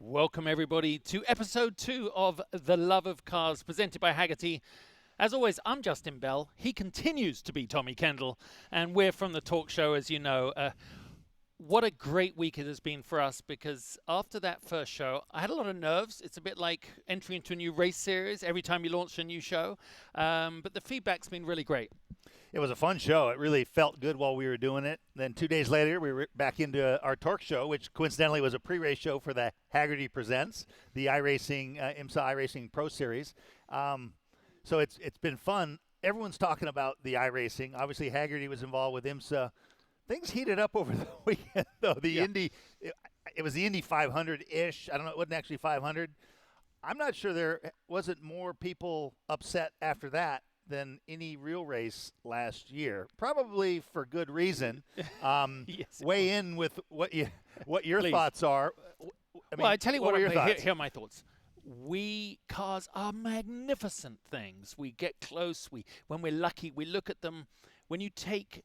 Welcome, everybody, to episode 2 of The Love of Cars, presented by Hagerty. As always, I'm Justin Bell. He continues to be Tommy Kendall, and we're from the talk show, as you know. What a great week it has been for us, because after that first show, I had a lot of nerves. It's a bit like entering into a new race series every time you launch a new show, but the feedback's been really great. It was a fun show. It really felt good while we were doing it. Then 2 days later, we were back into our Torque show, which coincidentally was a pre-race show for the Hagerty Presents, the iRacing, IMSA iRacing Pro Series. So it's been fun. Everyone's talking about the iRacing. Obviously, Hagerty was involved with IMSA. Things heated up over the weekend, though. Indy, it was the Indy 500-ish. I don't know. It wasn't actually 500. I'm not sure there wasn't more people upset after that than any real race last year, probably for good reason. Yes, weigh in with what your Please. thoughts are. I tell you what, were your thoughts? here are my thoughts. Cars are magnificent things. We get close. When we're lucky, we look at them. When you take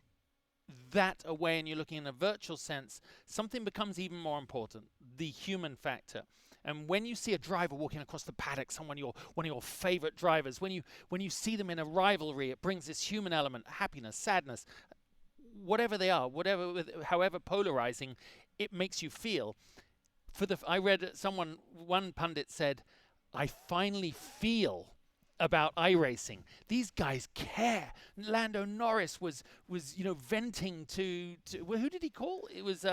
that away and you're looking in a virtual sense, something becomes even more important: the human factor. And when you see a driver walking across the paddock, one of your favorite drivers, when you see them in a rivalry, it brings this human element: happiness, sadness, whatever they are, however polarizing it makes you feel. I read one pundit said, "I finally feel about iRacing. These guys care." Lando Norris was venting to well, who did he call? It was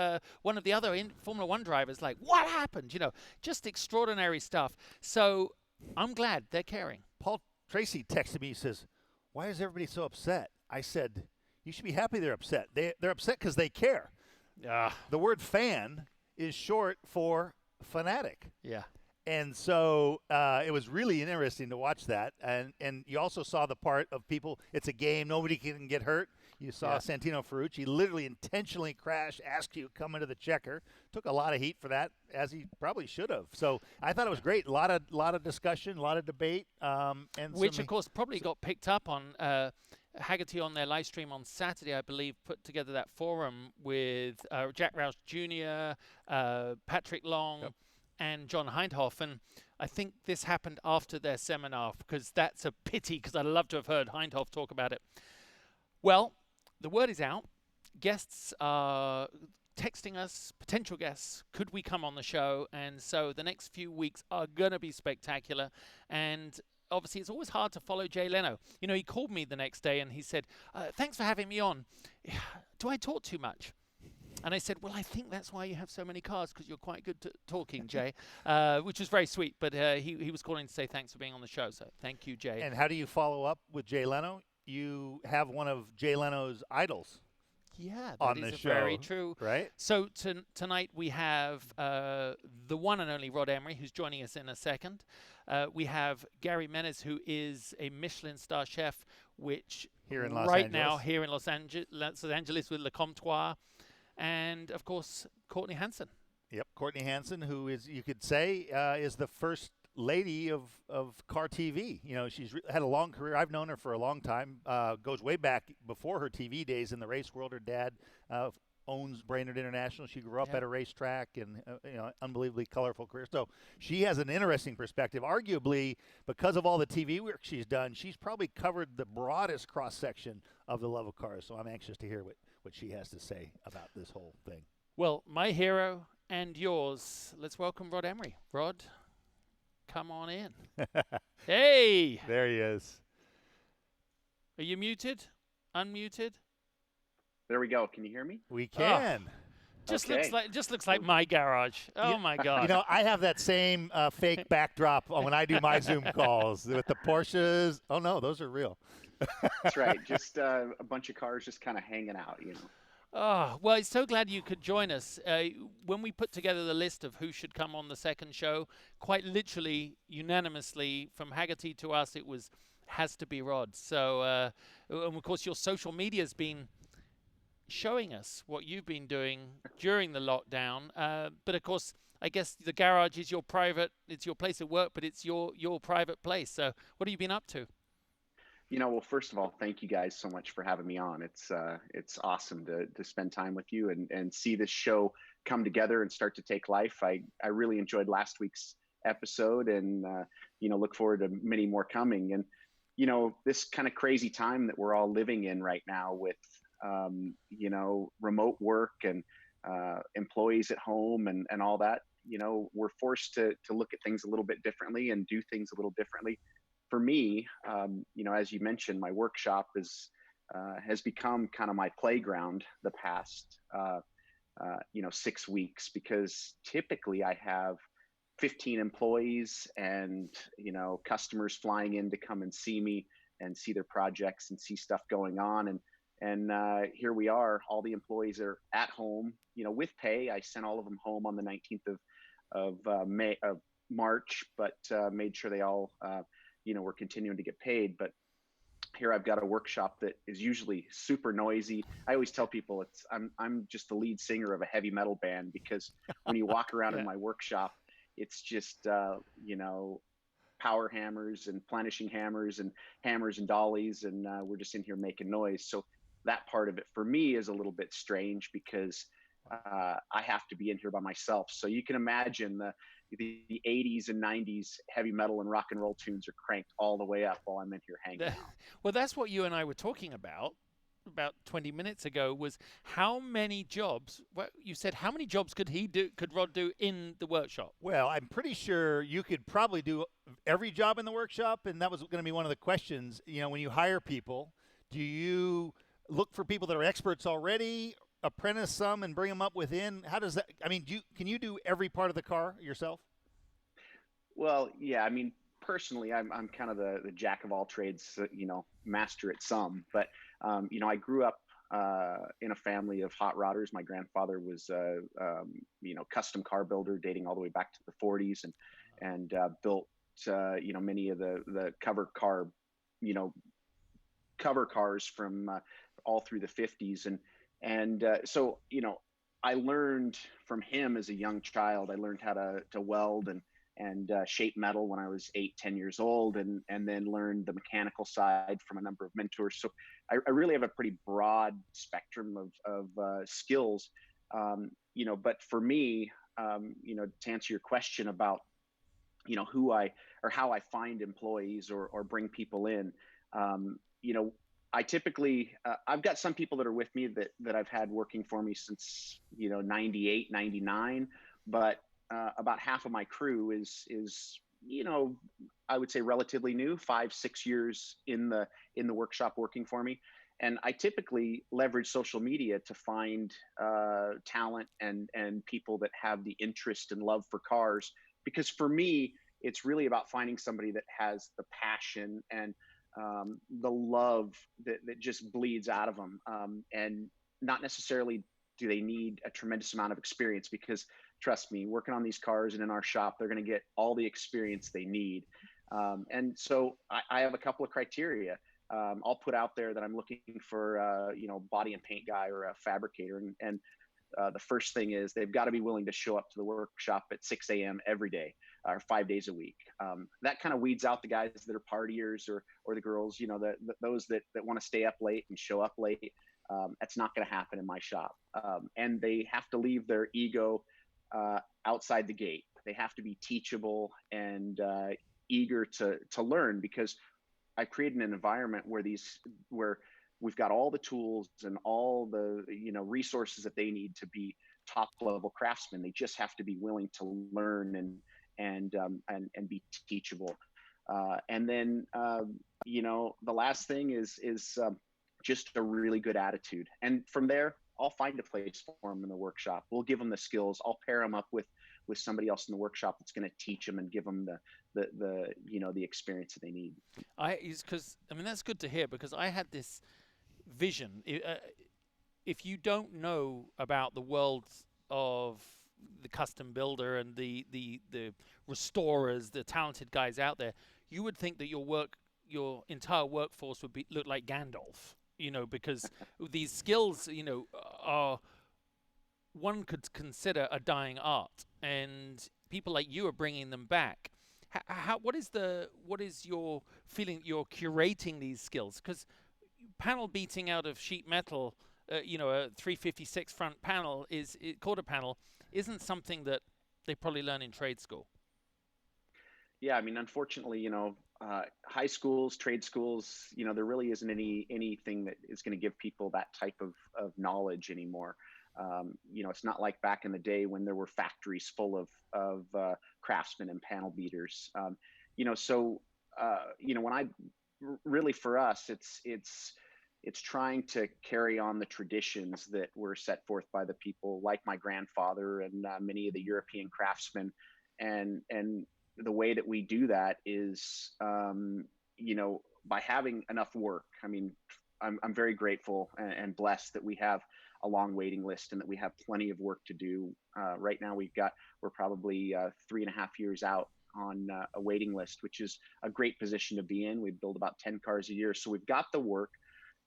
one of the other Formula One drivers. Like, what happened? Just extraordinary stuff. So I'm glad they're caring. Paul Tracy texted me. He says, "Why is everybody so upset?" I said, "You should be happy they're upset. They're upset because they care." The word fan is short for fanatic. Yeah. And so it was really interesting to watch that. And you also saw the part of people, it's a game, nobody can get hurt. You saw Santino Ferrucci literally intentionally crash, ask you to come into the checker. Took a lot of heat for that, as he probably should have. So I thought it was great. A lot of discussion, a lot of debate. Which, of course, probably got picked up on Hagerty on their live stream on Saturday, I believe, put together that forum with Jack Roush Jr., Patrick Long, and John Hindhoff. And I think this happened after their seminar, because that's a pity, because I'd love to have heard Hindhoff talk about it. Well, the word is out. Guests are texting us, potential guests, could we come on the show? And so the next few weeks are going to be spectacular. And obviously, it's always hard to follow Jay Leno. He called me the next day and he said, "Thanks for having me on. Do I talk too much?" And I said, "Well, I think that's why you have so many cars, because you're quite good at talking, Jay," which was very sweet. But he was calling to say thanks for being on the show. So thank you, Jay. And how do you follow up with Jay Leno? You have one of Jay Leno's idols. Yeah, on that the is show, very true. Right? So tonight we have the one and only Rod Emory, who's joining us in a second. We have Gary Menes, who is a Michelin star chef, which here in Los right Angeles. now here in Los Angeles with Le Comptoir. And, of course, Courtney Hansen. Yep, Courtney Hansen, who is, you could say, is the first lady of car TV. She's had a long career. I've known her for a long time. Goes way back before her TV days in the race world. Her dad owns Brainerd International. She grew up at a racetrack, and unbelievably colorful career. So she has an interesting perspective. Arguably, because of all the TV work she's done, she's probably covered the broadest cross section of the love of cars. So I'm anxious to hear what she has to say about this whole thing. Well, my hero and yours. Let's welcome Rod Emory. Rod, come on in. Hey! There he is. Are you muted? Unmuted? There we go. Can you hear me? We can. Just Okay. looks like my garage. Oh my God! I have that same fake backdrop when I do my Zoom calls with the Porsches. Oh no, those are real. That's right. Just a bunch of cars just kind of hanging out, Oh, well, I'm so glad you could join us. When we put together the list of who should come on the second show, quite literally, unanimously, from Hagerty to us, it has to be Rod. So, and of course, your social media has been showing us what you've been doing during the lockdown. But of course, I guess the garage is it's your place of work, but it's your private place. So what have you been up to? Well, first of all, thank you guys so much for having me on. It's awesome to spend time with you and see this show come together and start to take life. I really enjoyed last week's episode, and look forward to many more coming. And this kind of crazy time that we're all living in right now with remote work and employees at home and all that. We're forced to look at things a little bit differently and do things a little differently. For me, as you mentioned, my workshop has become kind of my playground the past 6 weeks, because typically I have 15 employees and customers flying in to come and see me and see their projects and see stuff going on. And here we are, all the employees are at home, with pay. I sent all of them home on the 19th of March, but made sure they all we're continuing to get paid. But here I've got a workshop that is usually super noisy. I always tell people I'm just the lead singer of a heavy metal band, because when you walk around in my workshop, it's just power hammers and planishing hammers and dollies, and we're just in here making noise. So that part of it for me is a little bit strange, because I have to be in here by myself. So you can imagine the 80s and 90s heavy metal and rock and roll tunes are cranked all the way up while I'm in here hanging out. Well, that's what you and I were talking about 20 minutes ago, was how many jobs, well, you said how many jobs could Rod do in the workshop? Well, I'm pretty sure you could probably do every job in the workshop, and that was going to be one of the questions. When you hire people, do you look for people that are experts already, apprentice some and bring them up within? How does that, can you do every part of the car yourself? Well, yeah, personally, I'm kind of the jack of all trades, master at some. But I grew up in a family of hot rodders. My grandfather was custom car builder, dating all the way back to the 40s, and built many of the cover cars from all through the 50s. So I learned from him as a young child. I learned how to weld and shape metal when I was 8, 10 years old, and then learned the mechanical side from a number of mentors. So I really have a pretty broad spectrum of skills. But for me, to answer your question about how I find employees or bring people in, I typically I've got some people that are with me that I've had working for me since 98, 99, but about half of my crew is I would say relatively new, 5, 6 years in the workshop working for me. And I typically leverage social media to find talent and people that have the interest and love for cars, because for me it's really about finding somebody that has the passion and the love that just bleeds out of them, and not necessarily do they need a tremendous amount of experience, because trust me, working on these cars and in our shop, they're going to get all the experience they need. And so I have a couple of criteria. I'll put out there that I'm looking for body and paint guy or a fabricator, and the first thing is they've got to be willing to show up to the workshop at 6 a.m. every day, or 5 days a week. That kind of weeds out the guys that are partiers, or the girls, those that want to stay up late and show up late. That's not going to happen in my shop. And they have to leave their ego outside the gate. They have to be teachable and eager to learn, because I've created an environment where we've got all the tools and all the resources that they need to be top level craftsmen. They just have to be willing to learn and be teachable. And then the last thing is just a really good attitude. And from there, I'll find a place for them in the workshop. We'll give them the skills. I'll pair them up with somebody else in the workshop that's going to teach them and give them the experience that they need. That's good to hear, because I had this vision. If you don't know about the world of the custom builder and the restorers, the talented guys out there, you would think that your entire workforce would look like Gandalf, because these skills, are, one could consider a dying art, and people like you are bringing them back. What is your feeling? You're curating these skills because panel beating out of sheet metal, a 356 front panel quarter panel isn't something that they probably learn in trade school. Yeah, I mean, unfortunately, high schools, trade schools, there really isn't anything that is going to give people that type of knowledge anymore. It's not like back in the day when there were factories full of craftsmen and panel beaters. So when I really for us, it's trying to carry on the traditions that were set forth by the people like my grandfather and many of the European craftsmen, and the way that we do that is, by having enough work. I mean, I'm very grateful and blessed that we have a long waiting list and that we have plenty of work to do. Right now, we're probably 3.5 years out on a waiting list, which is a great position to be in. We build about 10 cars a year, so we've got the work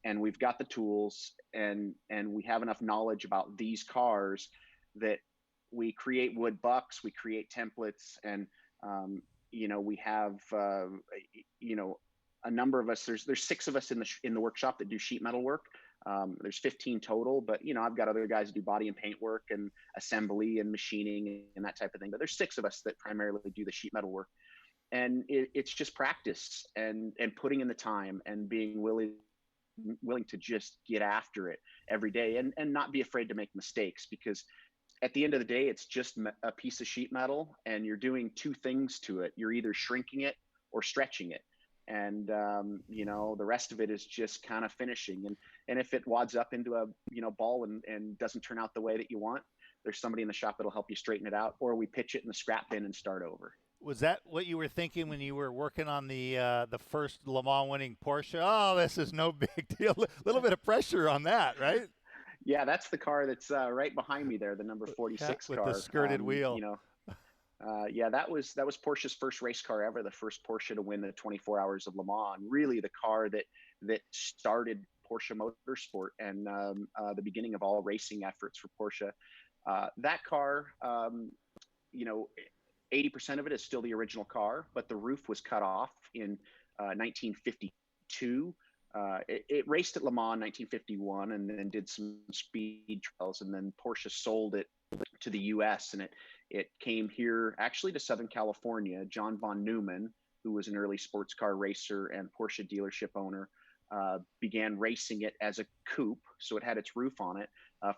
and we've got the tools, and we have enough knowledge about these cars that we create wood bucks, we create templates, and we have a number of us. There's 6 of us in the workshop that do sheet metal work. There's 15 total, but I've got other guys that do body and paint work and assembly and machining and that type of thing. But there's 6 of us that primarily do the sheet metal work, and it's just practice and putting in the time and being willing to just get after it every day and not be afraid to make mistakes, because at the end of the day, it's just a piece of sheet metal, and you're doing 2 things to it. You're either shrinking it or stretching it. And, the rest of it is just kind of finishing. And if it wads up into a, ball and doesn't turn out the way that you want, there's somebody in the shop that'll help you straighten it out, or we pitch it in the scrap bin and start over. Was that what you were thinking when you were working on the first Le Mans winning Porsche? Oh, this is no big deal. A little bit of pressure on that, right? Yeah, that's the car that's right behind me there, the number 46 with car. the skirted wheel. Yeah, that was Porsche's first race car ever, the first Porsche to win the 24 Hours of Le Mans. Really, the car that started Porsche Motorsport and the beginning of all racing efforts for Porsche. That car, 80% of it is still the original car, but the roof was cut off in 1952. It raced at Le Mans in 1951 and then did some speed trials, and then Porsche sold it to the US, and it came here actually to Southern California. John von Neumann, who was an early sports car racer and Porsche dealership owner, began racing it as a coupe, so it had its roof on it,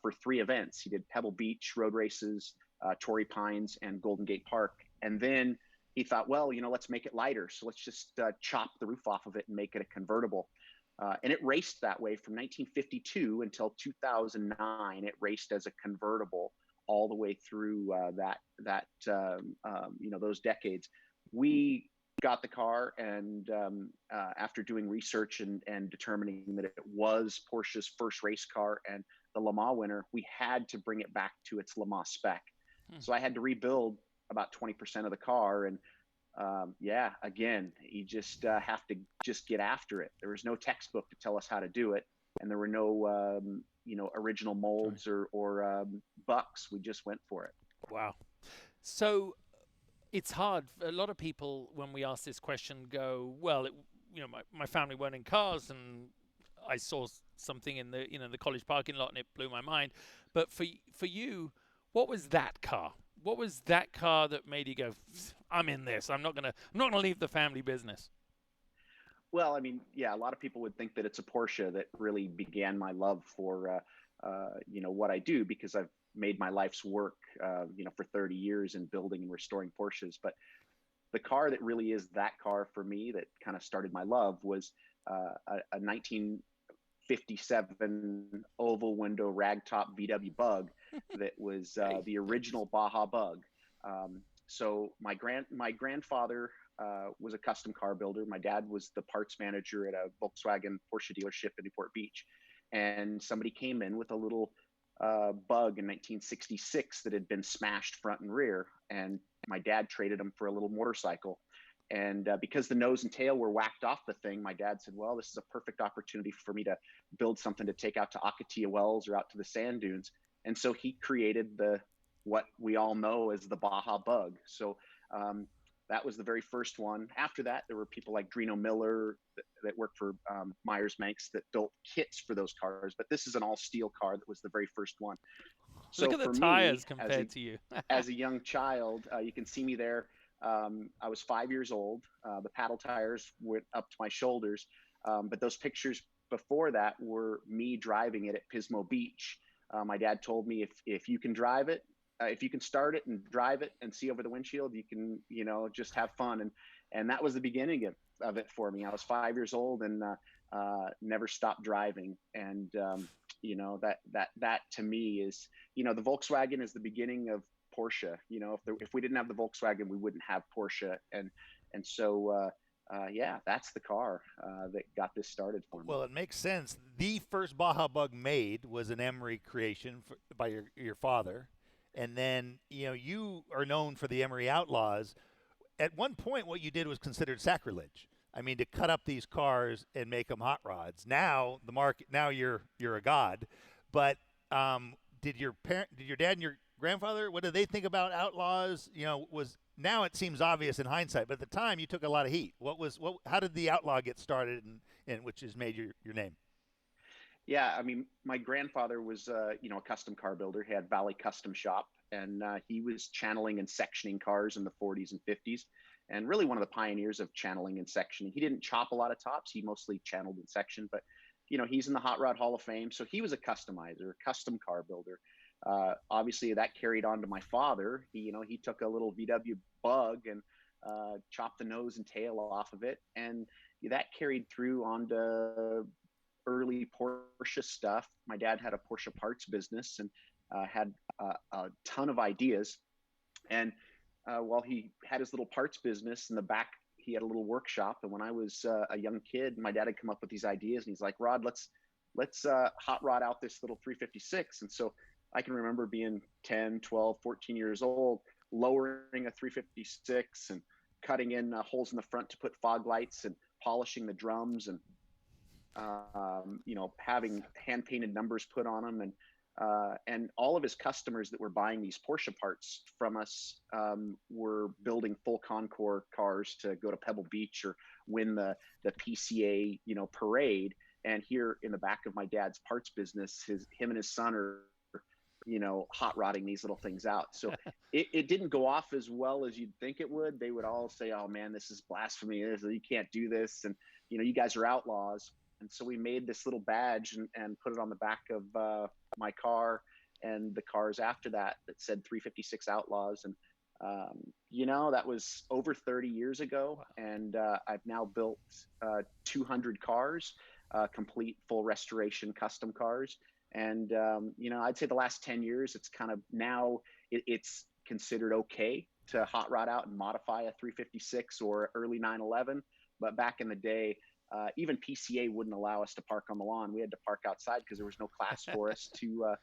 for 3 events. He did Pebble Beach road races, Torrey Pines, and Golden Gate Park. And then he thought, well, let's make it lighter, so let's just chop the roof off of it and make it a convertible. And it raced that way from 1952 until 2009. It raced as a convertible all the way through those decades. We got the car, and after doing research and determining that it was Porsche's first race car and the Le Mans winner, we had to bring it back to its Le Mans spec. So I had to rebuild about 20% of the car, and again, you just have to just get after it. There was no textbook to tell us how to do it, and there were no original molds or bucks. We just went for it. Wow. So it's hard. A lot of people, when we ask this question, go, well, my family weren't in cars, and I saw something in the college parking lot, and it blew my mind. But for you, what was that car? What was that car that made you go, I'm in this. I'm not gonna leave the family business? Well, I mean, yeah, a lot of people would think that it's a Porsche that really began my love for what I do, because I've made my life's work for 30 years in building and restoring Porsches. But the car that really is that car for me that kind of started my love was a 1957 oval window ragtop VW Bug that was the original Baja Bug. So my grandfather was a custom car builder. My dad was the parts manager at a Volkswagen Porsche dealership in Newport Beach, and somebody came in with a little Bug in 1966 that had been smashed front and rear, and my dad traded them for a little motorcycle. And because the nose and tail were whacked off the thing, my dad said, well, this is a perfect opportunity for me to build something to take out to Akatia Wells or out to the sand dunes. And so he created what we all know as the Baja Bug. So That was the very first one. After that, there were people like Drino Miller that worked for Myers Manx that built kits for those cars. But this is an all steel car that was the very first one. Look So at the for tires me, compared to you. as a young child, you can see me there. I was 5 years old. The paddle tires went up to my shoulders. But those pictures before that were me driving it at Pismo Beach. My dad told me if you can drive it, if you can start it and drive it and see over the windshield, you can, just have fun. And that was the beginning of it for me. I was 5 years old and never stopped driving. And, that to me is, the Volkswagen is the beginning of Porsche. If we didn't have the Volkswagen, we wouldn't have Porsche. And so, yeah, that's the car that got this started for me. Well, it makes sense. The first Baja Bug made was an Emory creation by your father. And then, you are known for the Emory Outlaws. At one point, what you did was considered sacrilege. I mean, to cut up these cars and make them hot rods. Now, now you're a god. But did your dad and your grandfather, what did they think about Outlaws? Now it seems obvious in hindsight, but at the time you took a lot of heat. How did the Outlaw get started, and which has made your name? Yeah, I mean, my grandfather was, a custom car builder. He had Valley Custom Shop, and he was channeling and sectioning cars in the 40s and 50s, and really one of the pioneers of channeling and sectioning. He didn't chop a lot of tops; he mostly channeled and sectioned. But he's in the Hot Rod Hall of Fame, so he was a customizer, custom car builder. Obviously, that carried on to my father. He took a little VW Bug and chopped the nose and tail off of it, and that carried through onto early Porsche stuff. My dad had a Porsche parts business and had a ton of ideas. And while he had his little parts business in the back, he had a little workshop. And when I was a young kid, my dad had come up with these ideas, and he's like, "Rod, let's hot rod out this little 356." And so I can remember being 10, 12, 14 years old, lowering a 356 and cutting in holes in the front to put fog lights and polishing the drums and having hand painted numbers put on them, and all of his customers that were buying these Porsche parts from us were building full Concours cars to go to Pebble Beach or win the PCA parade. And here in the back of my dad's parts business, him and his son are hot rodding these little things out. So it didn't go off as well as you'd think it would. They would all say, "Oh man, this is blasphemy. You can't do this. And you guys are outlaws." And so we made this little badge and put it on the back of my car and the cars after that said 356 Outlaws. And, that was over 30 years ago. Wow. And I've now built 200 cars, complete full restoration custom cars. And, I'd say the last 10 years, it's kind of now it's considered okay to hot rod out and modify a 356 or early 911. But back in the day, even PCA wouldn't allow us to park on the lawn. We had to park outside because there was no class for us to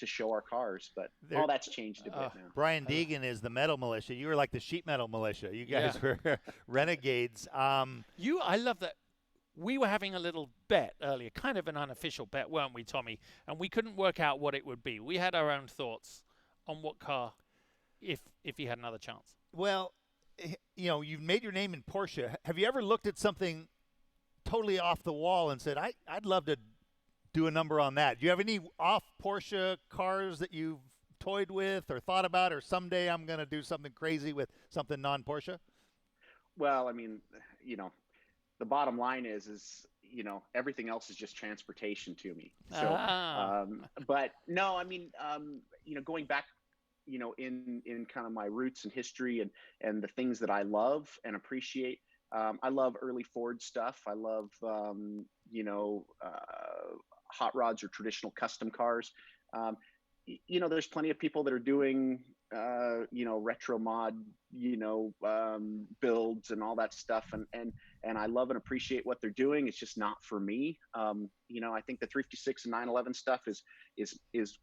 show our cars. But all that's changed a bit now. Brian Deegan is the metal militia. You were like the sheet metal militia. You guys were renegades. I love that. We were having a little bet earlier, kind of an unofficial bet, weren't we, Tommy? And we couldn't work out what it would be. We had our own thoughts on what car, if you had another chance. Well, you've made your name in Porsche. Have you ever looked at something totally off the wall and said, I'd love to do a number on that? Do you have any off Porsche cars that you've toyed with or thought about, or someday I'm going to do something crazy with something non-Porsche? Well, I mean, the bottom line is everything else is just transportation to me. So, but no, I mean, going back, in kind of my roots and history and the things that I love and appreciate. I love early Ford stuff. I love, hot rods or traditional custom cars. There's plenty of people that are doing, retro mod, builds and all that stuff. And I love and appreciate what they're doing. It's just not for me. I think the 356 and 911 stuff is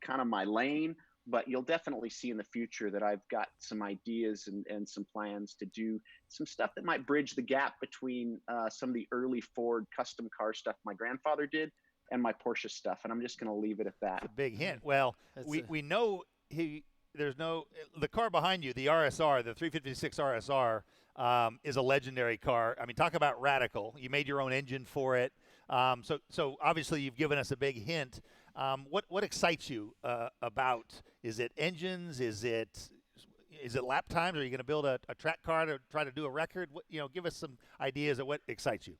kind of my lane. But you'll definitely see in the future that I've got some ideas and some plans to do some stuff that might bridge the gap between some of the early Ford custom car stuff my grandfather did and my Porsche stuff. And I'm just going to leave it at that. That's a big hint. Well, we know there's no the car behind you, the RSR, the 356 RSR, is a legendary car. I mean, talk about radical. You made your own engine for it. So obviously you've given us a big hint. What excites you about? Is it engines? Is it lap times? Are you going to build a track car to try to do a record? Give us some ideas of what excites you.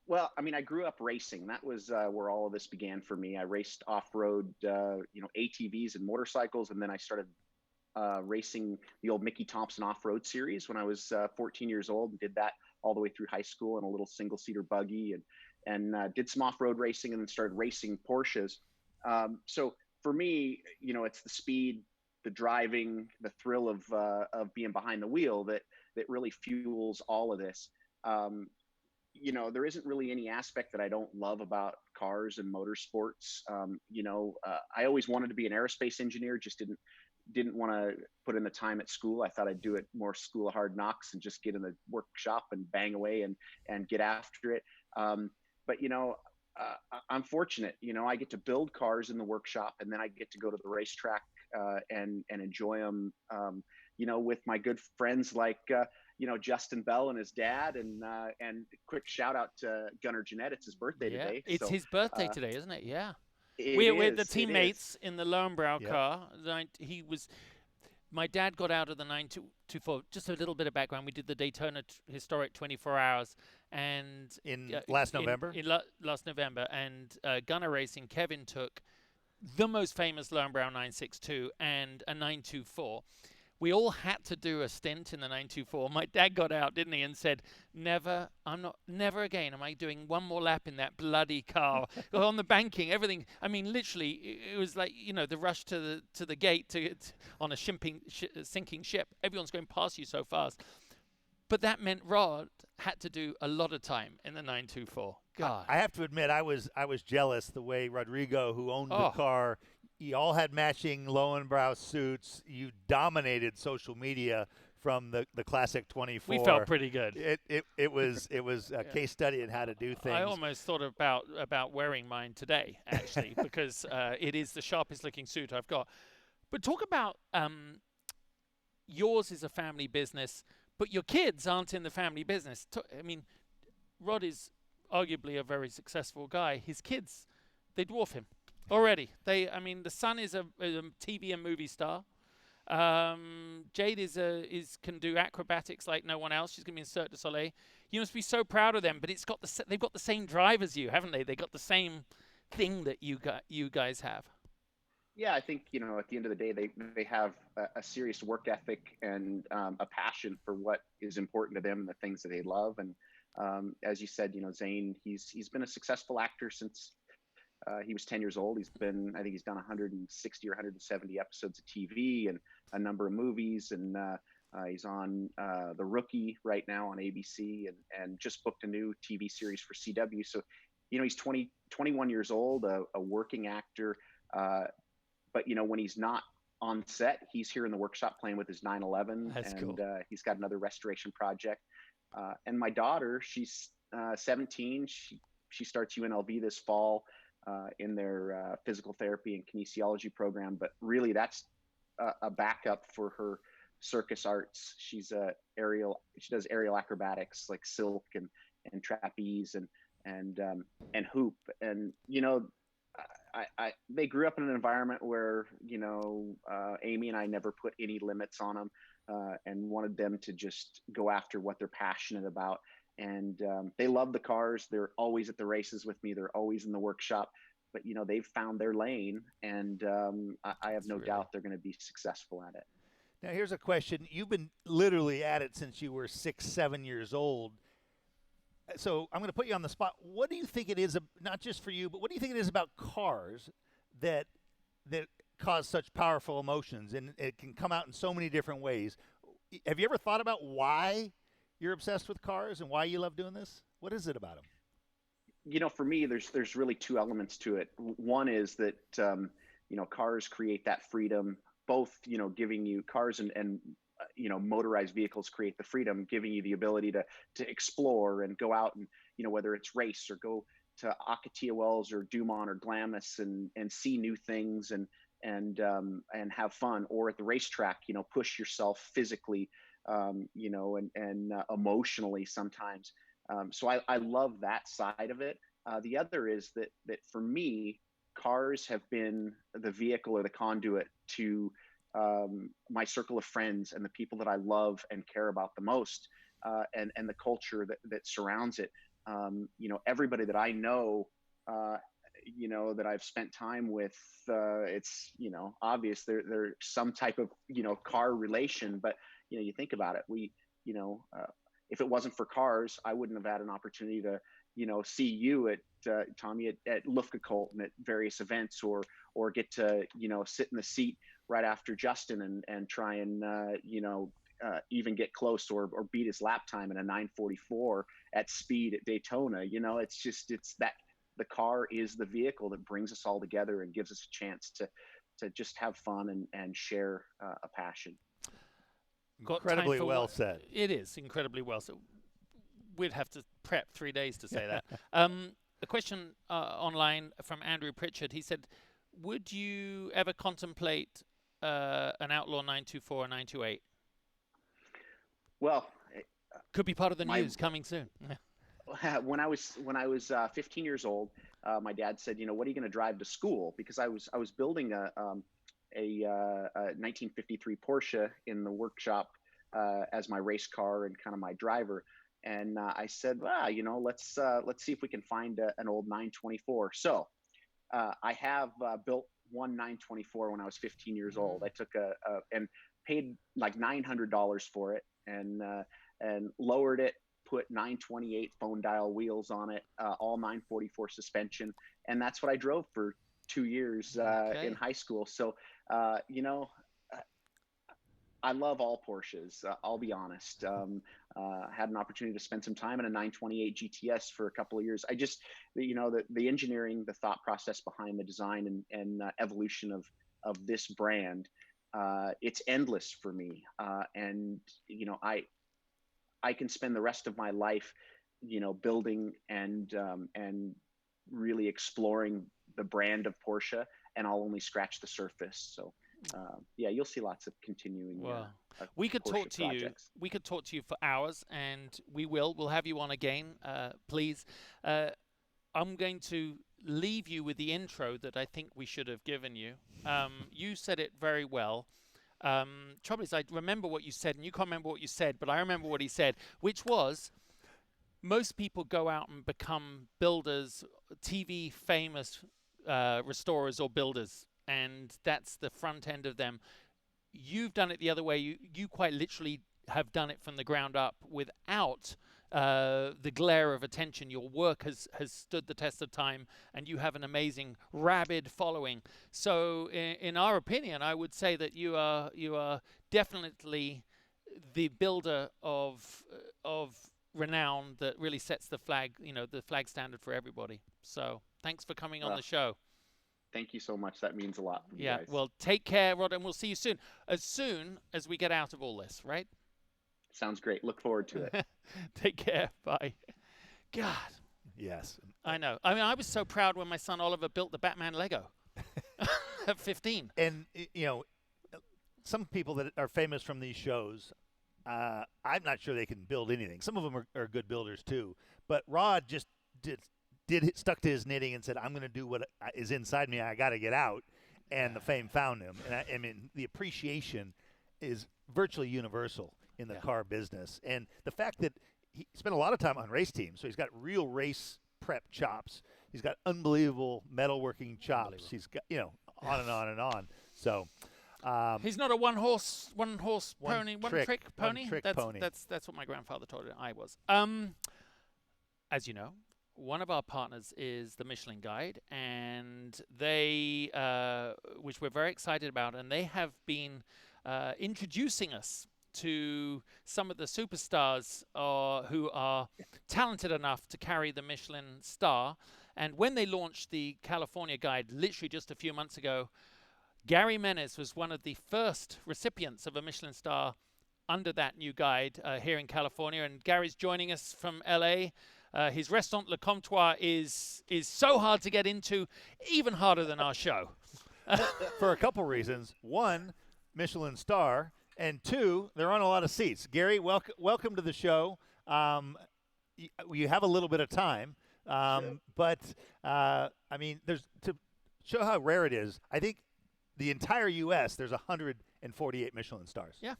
Well, I mean, I grew up racing. That was where all of this began for me. I raced off-road, ATVs and motorcycles, and then I started racing the old Mickey Thompson off-road series when I was 14 years old, and did that all the way through high school in a little single-seater buggy, and did some off-road racing, and then started racing Porsches. So for me, it's the speed, the driving, the thrill of being behind the wheel that really fuels all of this. There isn't really any aspect that I don't love about cars and motorsports. I always wanted to be an aerospace engineer, just didn't want to put in the time at school. I thought I'd do it more school of hard knocks and just get in the workshop and bang away and get after it. But I'm fortunate. I get to build cars in the workshop, and then I get to go to the racetrack and enjoy them. With my good friends like Justin Bell and his dad, and quick shout out to Gunnar Jeanette. It's his birthday today. It's his birthday today, isn't it? Yeah. We're the teammates in the Lowenbrow car. My dad got out of the 924. Just a little bit of background. We did the Daytona historic 24 hours, and last November. Last November, and Gunnar Racing. Kevin took the most famous Lowenbrow 962 and a 924. We all had to do a stint in the 924. My dad got out, didn't he, and said, never again am I doing one more lap in that bloody car. On the banking, everything. I mean, literally, it was like, the rush to the gate on a sinking ship. Everyone's going past you so fast. But that meant Rod had to do a lot of time in the 924. God. I have to admit, I was jealous the way Rodrigo, who owned the car, you all had matching Lowenbrow suits. You dominated social media from the classic 24. We felt pretty good. It was a case study in how to do things. I almost thought about wearing mine today, actually, because it is the sharpest looking suit I've got. But talk about yours is a family business, but your kids aren't in the family business. I mean, Rod is arguably a very successful guy. His kids, they dwarf him. Already, the son is a TV and movie star. Jade can do acrobatics like no one else. She's gonna be in Cirque du Soleil. You must be so proud of them. But they've got the same drive as you, haven't they? They got the same thing that you guys have. Yeah, I think at the end of the day, they have a serious work ethic and a passion for what is important to them and the things that they love. And as you said, Zane, he's been a successful actor since. He was 10 years old. I think he's done 160 or 170 episodes of TV and a number of movies. And he's on The Rookie right now on ABC and just booked a new TV series for CW. So, he's 21 years old, a working actor. But, when he's not on set, he's here in the workshop playing with his 911. That's cool. He's got another restoration project. And my daughter, she's 17. She starts UNLV this fall. In their physical therapy and kinesiology program, but really that's a backup for her circus arts. She does aerial acrobatics like silk and trapeze and hoop. And they grew up in an environment where Amy and I never put any limits on them and wanted them to just go after what they're passionate about. And they love the cars. They're always at the races with me. They're always in the workshop. But, they've found their lane, and I have no doubt they're going to be successful at it. Now, here's a question. You've been literally at it since you were 6, 7 years old. So I'm going to put you on the spot. What do you think it is, not just for you, but what do you think it is about cars that cause such powerful emotions? And it can come out in so many different ways. Have you ever thought about why you're obsessed with cars and why you love doing this? What is it about them? For me, there's really two elements to it. One is that, cars create that freedom, both, giving you cars and motorized vehicles create the freedom, giving you the ability to explore and go out and, whether it's race or go to Akatia Wells or Dumont or Glamis and see new things and and have fun, or at the racetrack, push yourself physically, and emotionally sometimes. So I love that side of it. The other is that for me, cars have been the vehicle or the conduit to my circle of friends and the people that I love and care about the most, and the culture that surrounds it. Everybody that I know, that I've spent time with, it's, obvious there's some type of, car relation, but, you think about it, if it wasn't for cars, I wouldn't have had an opportunity to, see you Tommy, at Lufkakult and at various events, or get to, sit in the seat right after Justin and try and, even get close or beat his lap time in a 9:44 at speed at Daytona. It's that the car is the vehicle that brings us all together and gives us a chance to just have fun and share a passion. Incredibly well said. It is incredibly well said. We'd have to prep 3 days to say that. A question online from Andrew Pritchard. He said, would you ever contemplate an Outlaw 924 or 928? Well, could be part of the news coming soon. When I was 15 years old, my dad said, what are you going to drive to school? Because I was building a 1953 Porsche in the workshop as my race car and kind of my driver. And I said, let's see if we can find an old 924. So I have built one 924 when I was 15 years old. I took and paid like $900 for it, and lowered it, put 928 phone dial wheels on it, all 944 suspension, and that's what I drove for 2 years in high school. So I love all Porsches. I'll be honest. Had an opportunity to spend some time in a 928 GTS for a couple of years. I just, the engineering, the thought process behind the design and evolution of this brand, it's endless for me. And I can spend the rest of my life, building and really exploring the brand of Porsche, and I'll only scratch the surface. So. You'll see lots of continuing. We could Porsche talk to projects. you. We could talk to you for hours, and we will. We'll have you on again, please. I'm going to leave you with the intro that I think we should have given you. You said it very well. Trouble is, I remember what you said, and you can't remember what you said, but I remember what he said, which was, most people go out and become builders, TV famous restorers or builders. And that's the front end of them. You've done it the other way. You quite literally have done it from the ground up without the glare of attention. Your work has stood the test of time, and you have an amazing, rabid following. So in our opinion, I would say that you are definitely the builder of renown that really sets the flag, the flag standard for everybody. So thanks for coming on the show. Thank you so much. That means a lot. You guys. Well, take care, Rod, and we'll see you soon as we get out of all this, right? Sounds great. Look forward to it. Take care. Bye. God. Yes. I know. I mean, I was so proud when my son Oliver built the Batman Lego at 15. And, some people that are famous from these shows, I'm not sure they can build anything. Some of them are good builders, too. But Rod just stuck to his knitting and said, I'm going to do what is inside me. I got to get out. And the fame found him. And I mean, the appreciation is virtually universal in the car business. And the fact that he spent a lot of time on race teams, so he's got real race prep chops. He's got unbelievable metalworking chops. He's got, on and on and on. So he's not a one trick pony. That's what my grandfather told me I was. As you know, one of our partners is the Michelin Guide, and they, which we're very excited about, and they have been introducing us to some of the superstars who are talented enough to carry the Michelin star. And when they launched the California Guide, literally just a few months ago, Gary Menes was one of the first recipients of a Michelin star under that new guide here in California. And Gary's joining us from LA. His restaurant Le Comptoir is so hard to get into, even harder than our show. for a couple reasons. One, Michelin star, and two, they're on a lot of seats. Gary, welcome to the show. You have a little bit of time, Sure. but I mean, there's to show how rare it is. I think the entire U.S. there's 148 Michelin stars. Yeah.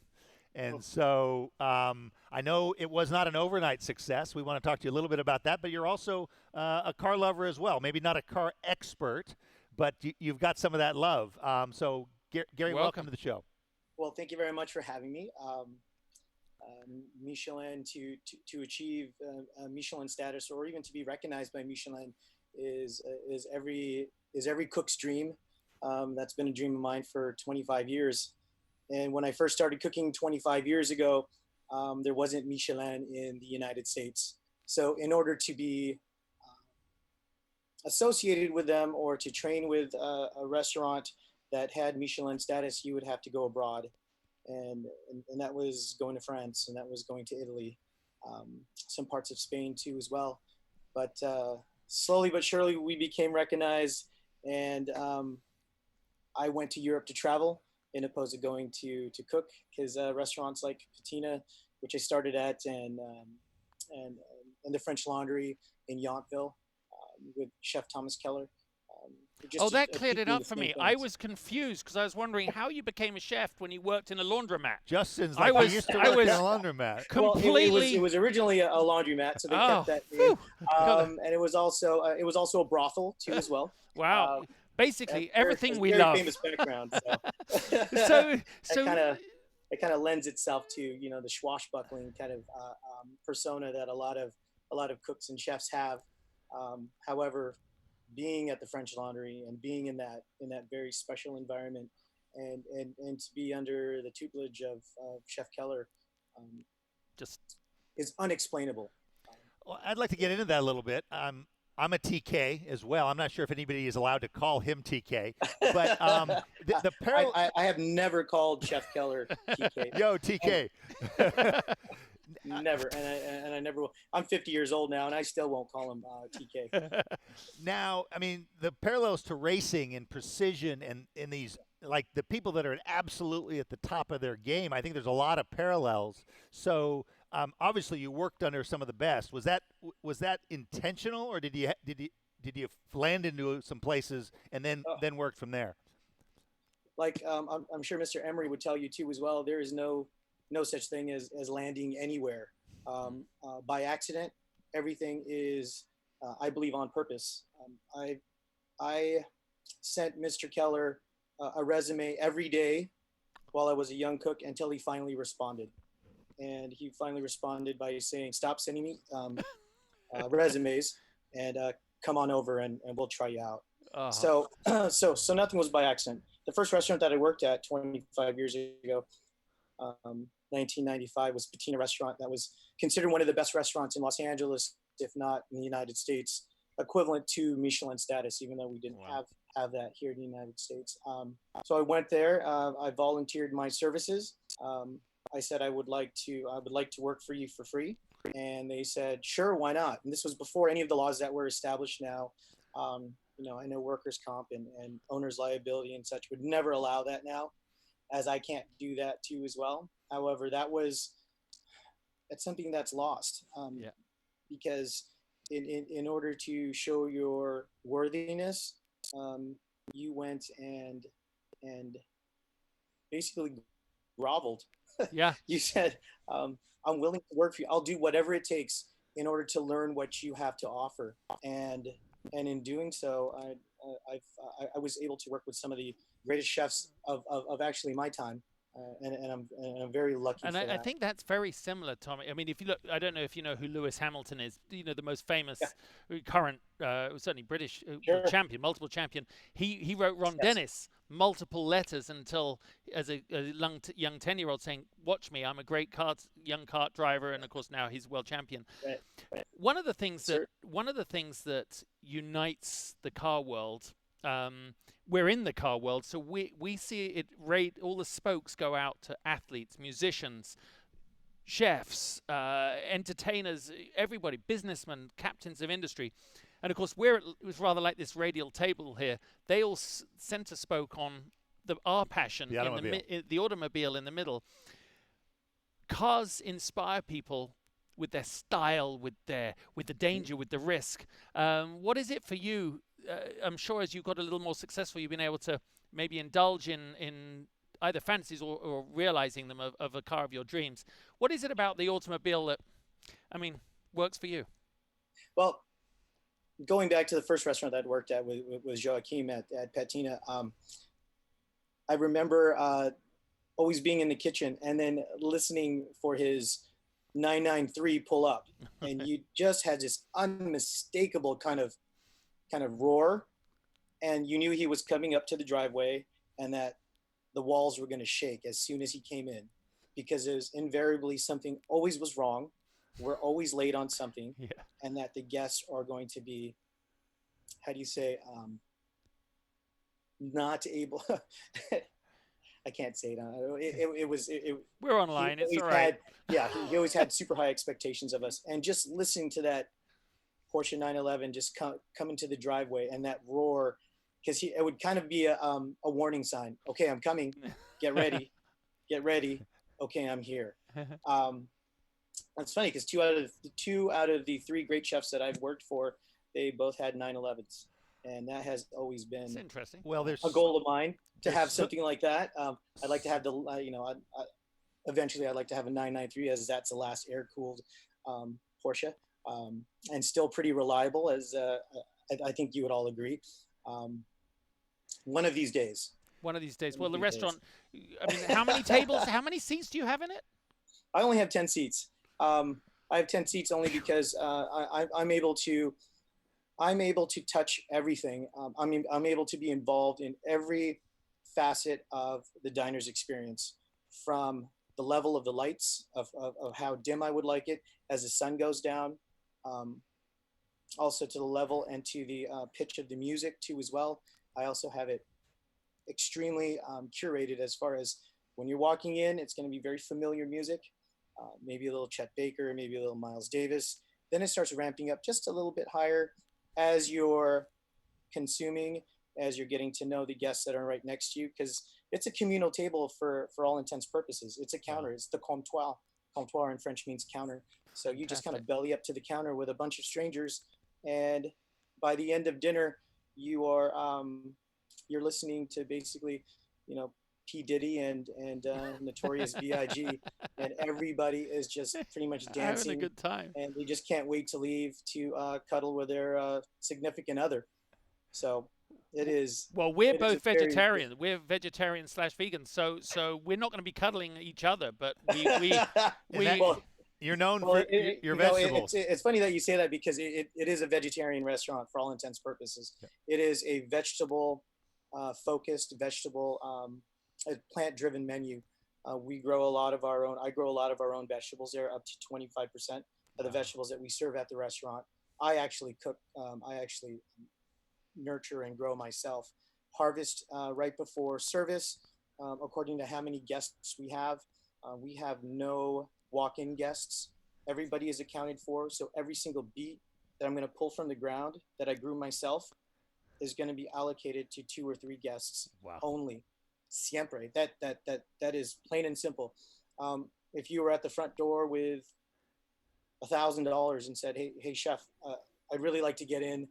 And so I know it was not an overnight success. We want to talk to you a little bit about that, but you're also a car lover as well. Maybe not a car expert, but you've got some of that love. So, Gary, welcome to the show. Well, thank you very much for having me. Michelin, to achieve Michelin status, or even to be recognized by Michelin, is every cook's dream. That's been a dream of mine for 25 years. And when I first started cooking 25 years ago, there wasn't Michelin in the United States. So in order to be associated with them or to train with a restaurant that had Michelin status, you would have to go abroad. And that was going to France, and that was going to Italy, some parts of Spain too as well. But slowly but surely we became recognized, and I went to Europe to travel in opposed to going to cook, because restaurants like Patina, which I started at, and the French Laundry in Yountville with Chef Thomas Keller. That cleared it up for me. I was confused because I was wondering how you became a chef when you worked in a laundromat. Justin's like, I used to work in a laundromat. Completely. Well, it was originally a laundromat, so they kept that name. And it was also a brothel too as well. Wow. Basically, everything we very love. Famous background. So it kind of lends itself to the swashbuckling kind of persona that a lot of cooks and chefs have. However, being at the French Laundry and being in that very special environment, and to be under the tutelage of Chef Keller, just is unexplainable. Well, I'd like to get into that a little bit. I'm a TK as well. I'm not sure if anybody is allowed to call him TK, but the parallel. I have never called Chef Keller TK. Yo, TK. Never, and I never will. I'm 50 years old now, and I still won't call him TK. Now, I mean, the parallels to racing and precision and in these, like the people that are absolutely at the top of their game, I think there's a lot of parallels. So obviously, you worked under some of the best. Was that intentional, or did you land into some places and then worked from there? Like I'm sure Mr. Emory would tell you too as well. There is no such thing as landing anywhere by accident. Everything is, I believe, on purpose. I sent Mr. Keller a resume every day while I was a young cook until he finally responded. And he finally responded by saying, "Stop sending me resumes and come on over and we'll try you out." So nothing was by accident. The first restaurant that I worked at 25 years ago, 1995, was Patina Restaurant. That was considered one of the best restaurants in Los Angeles, if not in the United States, equivalent to Michelin status, even though we didn't have that here in the United States. So I went there. I volunteered my services. I said I would like to work for you for free, and they said, "Sure, why not?" And this was before any of the laws that were established now. I know workers' comp and owners' liability and such would never allow that now, as I can't do that too as well. However, that's something that's lost, because in order to show your worthiness, you went and basically groveled. Yeah. You said, "I'm willing to work for you. I'll do whatever it takes in order to learn what you have to offer." And in doing so, I was able to work with some of the greatest chefs of actually my time. And I'm very lucky and for I that. think that's very similar, Tommy. I mean, if you look, I don't know if you know who Lewis Hamilton is, the most famous current, certainly British champion, multiple champion. He wrote Ron Dennis multiple letters until, as a young 10-year-old, saying, "Watch me, I'm a great young kart driver," and of course now he's world champion. Right. One of the things that unites the car world. We're in the car world, so we see it. All the spokes go out to athletes, musicians, chefs, entertainers, everybody, businessmen, captains of industry. And of course, it was rather like this radial table here. They all center spoke on our passion, The automobile. the automobile in the middle. Cars inspire people with their style, with the danger, with the risk. What is it for you? I'm sure as you got a little more successful, you've been able to maybe indulge in either fantasies or realizing them of a car of your dreams. What is it about the automobile that, I mean, works for you? Well, going back to the first restaurant that I worked at with Joachim at Patina, I remember always being in the kitchen and then listening for his 993 pull up, and you just had this unmistakable kind of roar, and you knew he was coming up to the driveway and that the walls were going to shake as soon as he came in, because it was invariably something always was wrong. We're always late on something, Yeah. and that the guests are going to be, how do you say, not able. I can't say it. We're online. It's all right. He always had super high expectations of us, and just listening to that Porsche 911 just come into the driveway and that roar, because it would kind of be a warning sign. Okay, I'm coming. Get ready. Get ready. Okay, I'm here. That's funny because two out of the three great chefs that I've worked for, they both had 911s, and that has always been It's interesting. Well, there's a goal of mine to have something like that. I'd like to have eventually I'd like to have a 993, as that's the last air-cooled Porsche, and still pretty reliable, as I think you would all agree. One of these days. One of these days. Well, the restaurant, I mean, how many tables, how many seats do you have in it? I only have 10 seats. I have 10 seats only because I'm able to touch everything. I'm able to be involved in every facet of the diner's experience, from the level of the lights, of how dim I would like it as the sun goes down, also to the level and to the pitch of the music too as well. I also have it extremely curated as far as when you're walking in, it's going to be very familiar music, maybe a little Chet Baker, maybe a little Miles Davis. Then it starts ramping up just a little bit higher as you're consuming, as you're getting to know the guests that are right next to you, because it's a communal table for all intents purposes. It's a counter. It's the comptoir. Comptoir in French means counter. So you just kind of belly up to the counter with a bunch of strangers, and by the end of dinner, you are you're listening to basically, P. Diddy and Notorious B.I.G. and everybody is just pretty much dancing, having a good time, and they just can't wait to leave to cuddle with their significant other. So it is. Well, we're both vegetarian. We're vegetarian / vegan, so we're not going to be cuddling each other, but we well, you're known for your vegetables. It's funny that you say that, because it is a vegetarian restaurant for all intents and purposes. Yeah. It is a vegetable focused, a plant-driven menu. We grow a lot of our own. I grow a lot of our own vegetables there, up to 25% of the vegetables that we serve at the restaurant. I actually cook. I actually nurture and grow myself. Harvest right before service, according to how many guests we have. We have no walk-in guests. Everybody is accounted for. So every single beet that I'm going to pull from the ground that I grew myself is going to be allocated to 2 or 3 guests only. Siempre. That is plain and simple. If you were at the front door with $1,000 and said, hey chef, I'd really like to get in.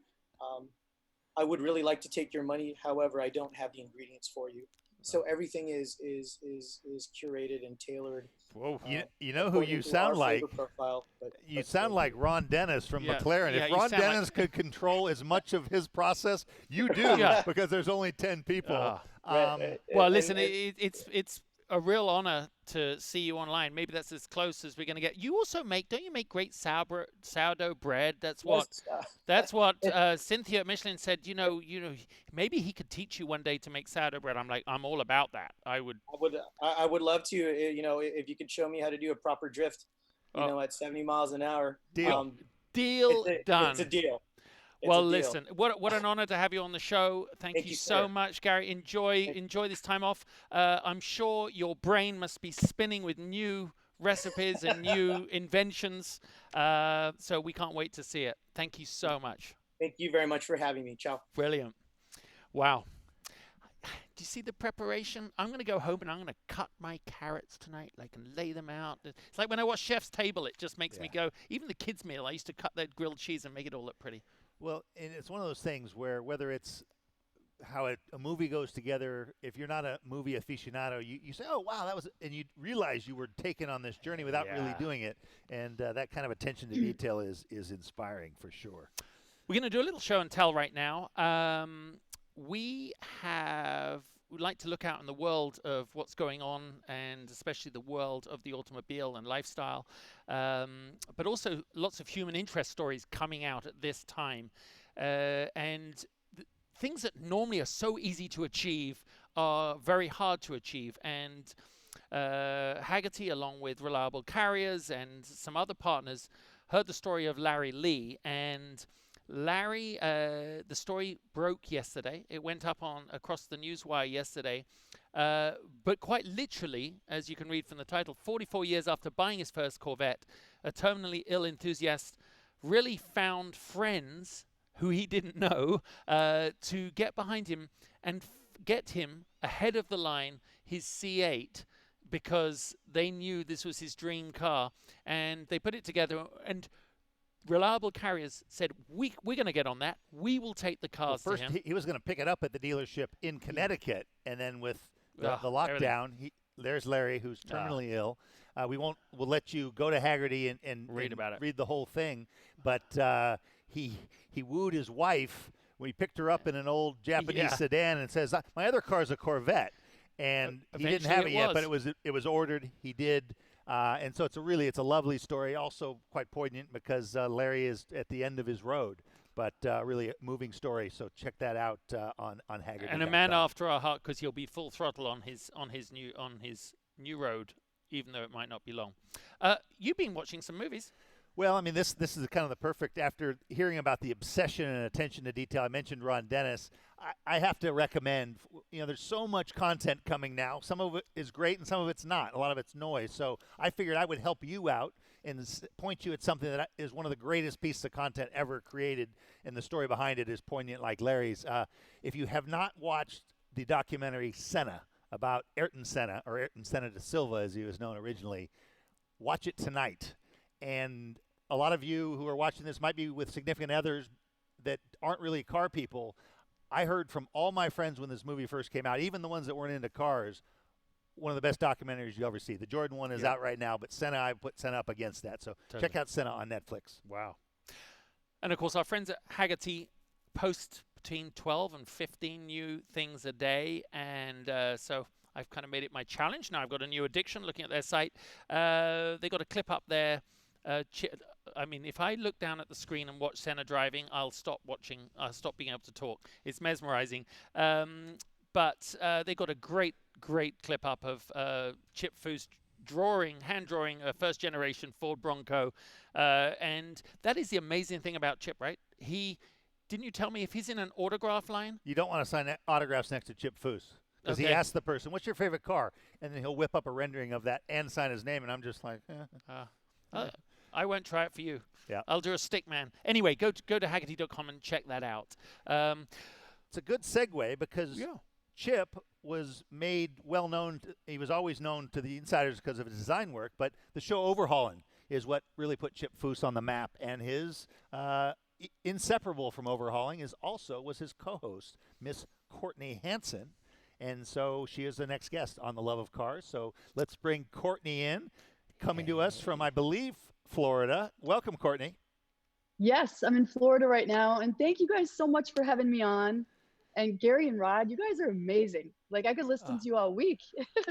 I would really like to take your money. However, I don't have the ingredients for you. So everything is curated and tailored. Whoa! You know who you sound like? Profile, you sound like Ron Dennis from McLaren. Yeah, if Ron Dennis could control as much of his process, you do, because there's only 10 people. Well, listen, it's a real honor to see you online. Maybe that's as close as we're going to get. You also don't you make great sourdough bread? That's what Cynthia at Michelin said. Maybe he could teach you one day to make sourdough bread. I'm all about that. I would love to. If you could show me how to do a proper drift, at 70 miles an hour. Deal. Deal done. It's a deal. Well, listen, what an honor to have you on the show. Thank you so much, Gary. Enjoy this time off. I'm sure your brain must be spinning with new recipes and new inventions. So we can't wait to see it. Thank you so much. Thank you very much for having me. Ciao. Brilliant. Wow. Do you see the preparation? I'm going to go home and I'm going to cut my carrots tonight, like, and lay them out. It's like when I watch Chef's Table, it just makes me go. Even the kids' meal, I used to cut that grilled cheese and make it all look pretty. Well, and it's one of those things where whether it's how a movie goes together, if you're not a movie aficionado, you say, oh, wow, that was, and you realize you were taken on this journey without really doing it. And that kind of attention to detail is inspiring for sure. We're going to do a little show and tell right now. We'd like to look out in the world of what's going on, and especially the world of the automobile and lifestyle, but also lots of human interest stories coming out at this time. And things that normally are so easy to achieve are very hard to achieve. And Hagerty, along with Reliable Carriers and some other partners, heard the story of Larry Lee. And Larry, the story broke yesterday. It went up across the newswire yesterday. But quite literally, as you can read from the title, 44 years after buying his first Corvette, a terminally ill enthusiast really found friends who he didn't know to get behind him and get him ahead of the line his C8, because they knew this was his dream car. And they put it together, and Reliable Carriers said, we're going to get on that. We will take the cars first, to him. He was going to pick it up at the dealership in Connecticut, and then with the lockdown, there's Larry, who's terminally ill. We'll let you go to Hagerty and read about it. Read the whole thing. But he wooed his wife when he picked her up in an old Japanese sedan and says, my other car's a Corvette. And he didn't have it yet, but it was ordered. He did. And so it's a lovely story, also quite poignant because Larry is at the end of his road, but really a moving story. So check that out on Hagerty. And a man after our heart, because he'll be full throttle on his new road, even though it might not be long. You've been watching some movies. Well, I mean, this is kind of the perfect, after hearing about the obsession and attention to detail. I mentioned Ron Dennis. I have to recommend, there's so much content coming now. Some of it is great and some of it's not. A lot of it's noise. So I figured I would help you out and point you at something that is one of the greatest pieces of content ever created, and the story behind it is poignant like Larry's. If you have not watched the documentary Senna about Ayrton Senna, or Ayrton Senna da Silva as he was known originally, watch it tonight. And a lot of you who are watching this might be with significant others that aren't really car people. I heard from all my friends when this movie first came out, even the ones that weren't into cars, one of the best documentaries you ever see. The Jordan one is out right now, but Senna, I put Senna up against that. So check out Senna on Netflix. Wow. And, of course, our friends at Hagerty post between 12 and 15 new things a day. And so I've kind of made it my challenge. Now I've got a new addiction looking at their site. They got a clip up there. I mean, if I look down at the screen and watch Senna driving, I'll stop watching. I'll stop being able to talk. It's mesmerizing. But they got a great clip up of Chip Foose hand drawing a first-generation Ford Bronco. And that is the amazing thing about Chip, right? Didn't you tell me if he's in an autograph line? You don't want to sign autographs next to Chip Foose. Because he asks the person, what's your favorite car? And then he'll whip up a rendering of that and sign his name. And I'm just like, I won't try it for you. Yeah. I'll do a stick man. Anyway, go to Hagerty.com and check that out. It's a good segue because Chip was made well known. He was always known to the insiders because of his design work, but the show Overhauling is what really put Chip Foose on the map. And his inseparable from Overhauling was his co-host, Miss Courtney Hansen. And so she is the next guest on The Love of Cars. So let's bring Courtney in, coming to us from, I believe, Florida. Welcome, Courtney. Yes, I'm in Florida right now. And thank you guys so much for having me on. And Gary and Rod, you guys are amazing. Like, I could listen to you all week.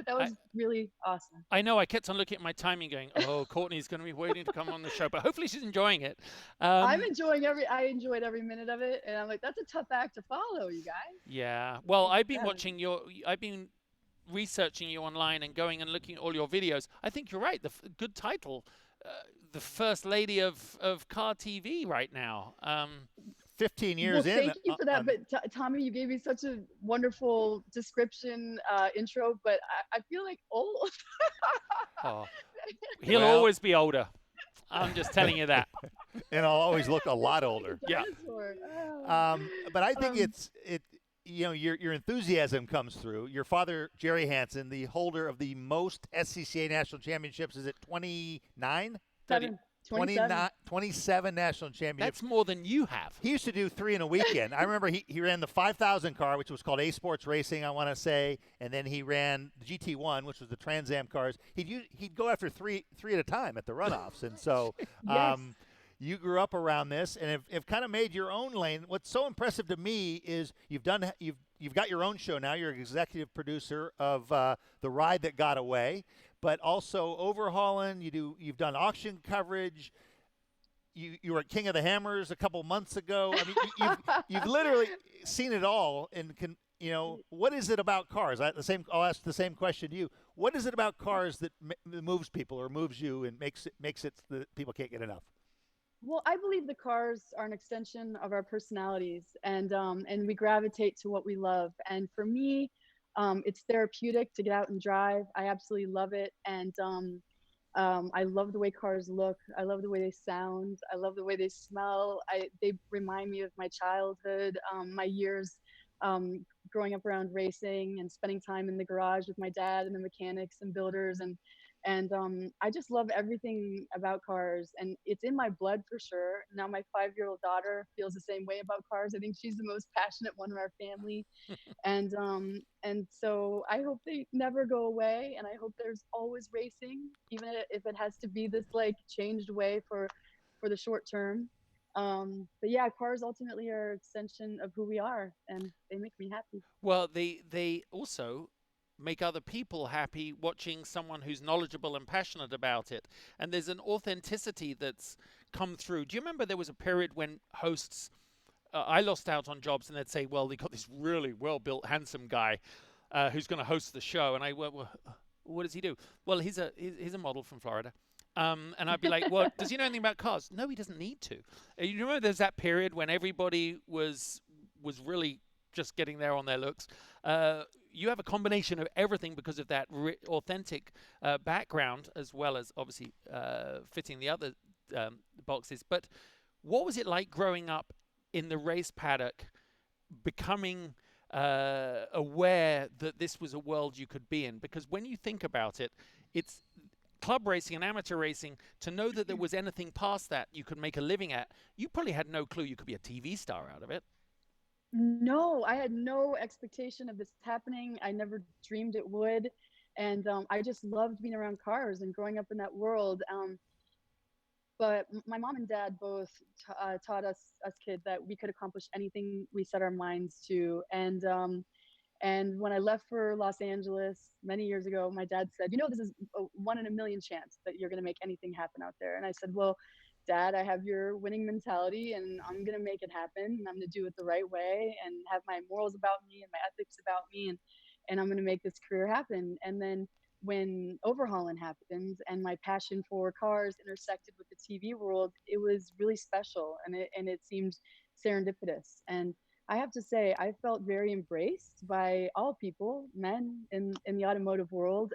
That was really awesome. I know. I kept on looking at my timing going, Courtney's going to be waiting to come on the show. But hopefully she's enjoying it. I enjoyed every minute of it. And I'm like, that's a tough act to follow, you guys. Yeah. Well, I've been researching you online and going and looking at all your videos. I think you're right. The good title, the first lady of car TV right now. 15 years in. Thank you for that. But Tommy, you gave me such a wonderful description intro, but I feel like old. He'll always be older. I'm just telling you that. And I'll always look a lot older. Yeah. But I think Um, your enthusiasm comes through. Your father, Jerry Hansen, the holder of the most SCCA national championships, is it 29? 30. 27. 27 national championships. That's more than you have. He used to do 3 in a weekend. I remember he ran the 5,000 car, which was called A Sports Racing, I want to say, and then he ran the GT1, which was the Trans Am cars. He'd go after three at a time at the runoffs, and so Yes. you grew up around this and have kind of made your own lane. What's so impressive to me is you've got your own show now. You're executive producer of The Ride That Got Away, but also overhauling. You've done auction coverage. You were at King of the Hammers a couple months ago. I mean, you've literally seen it all. And what is it about cars? I'll ask the same question to you. What is it about cars that moves people or moves you and makes it that people can't get enough? Well, I believe the cars are an extension of our personalities, and we gravitate to what we love. And for me, it's therapeutic to get out and drive. I absolutely love it, and I love the way cars look. I love the way they sound. I love the way they smell. They remind me of my childhood, my years growing up around racing and spending time in the garage with my dad and the mechanics and builders, and I just love everything about cars, and it's in my blood for sure. Now my 5-year-old daughter feels the same way about cars. I think she's the most passionate one in our family, and so I hope they never go away, and I hope there's always racing, even if it has to be this like changed way for the short term. But yeah, cars ultimately are an extension of who we are, and they make me happy. Well, they also make other people happy watching someone who's knowledgeable and passionate about it. And there's an authenticity that's come through. Do you remember there was a period when hosts, I lost out on jobs, and they'd say, well, they got this really well-built, handsome guy who's going to host the show. And well, what does he do? Well, he's a model from Florida. And I'd be like, well, does he know anything about cars? No, he doesn't need to. You remember there's that period when everybody was really just getting there on their looks. You have a combination of everything because of that authentic background, as well as obviously fitting the other boxes. But what was it like growing up in the race paddock, becoming aware that this was a world you could be in? Because when you think about it, it's club racing and amateur racing. To know that there was anything past that you could make a living at, you probably had no clue you could be a TV star out of it. No, I had no expectation of this happening. I never dreamed it would. And I just loved being around cars and growing up in that world. But my mom and dad both taught us kids that we could accomplish anything we set our minds to. And when I left for Los Angeles many years ago, my dad said, this is a 1 in a million chance that you're going to make anything happen out there. And I said, well, Dad, I have your winning mentality, and I'm going to make it happen, and I'm going to do it the right way and have my morals about me and my ethics about me, and I'm going to make this career happen. And then when overhauling happened and my passion for cars intersected with the TV world, it was really special, and it seemed serendipitous. And I have to say, I felt very embraced by all people, men in the automotive world,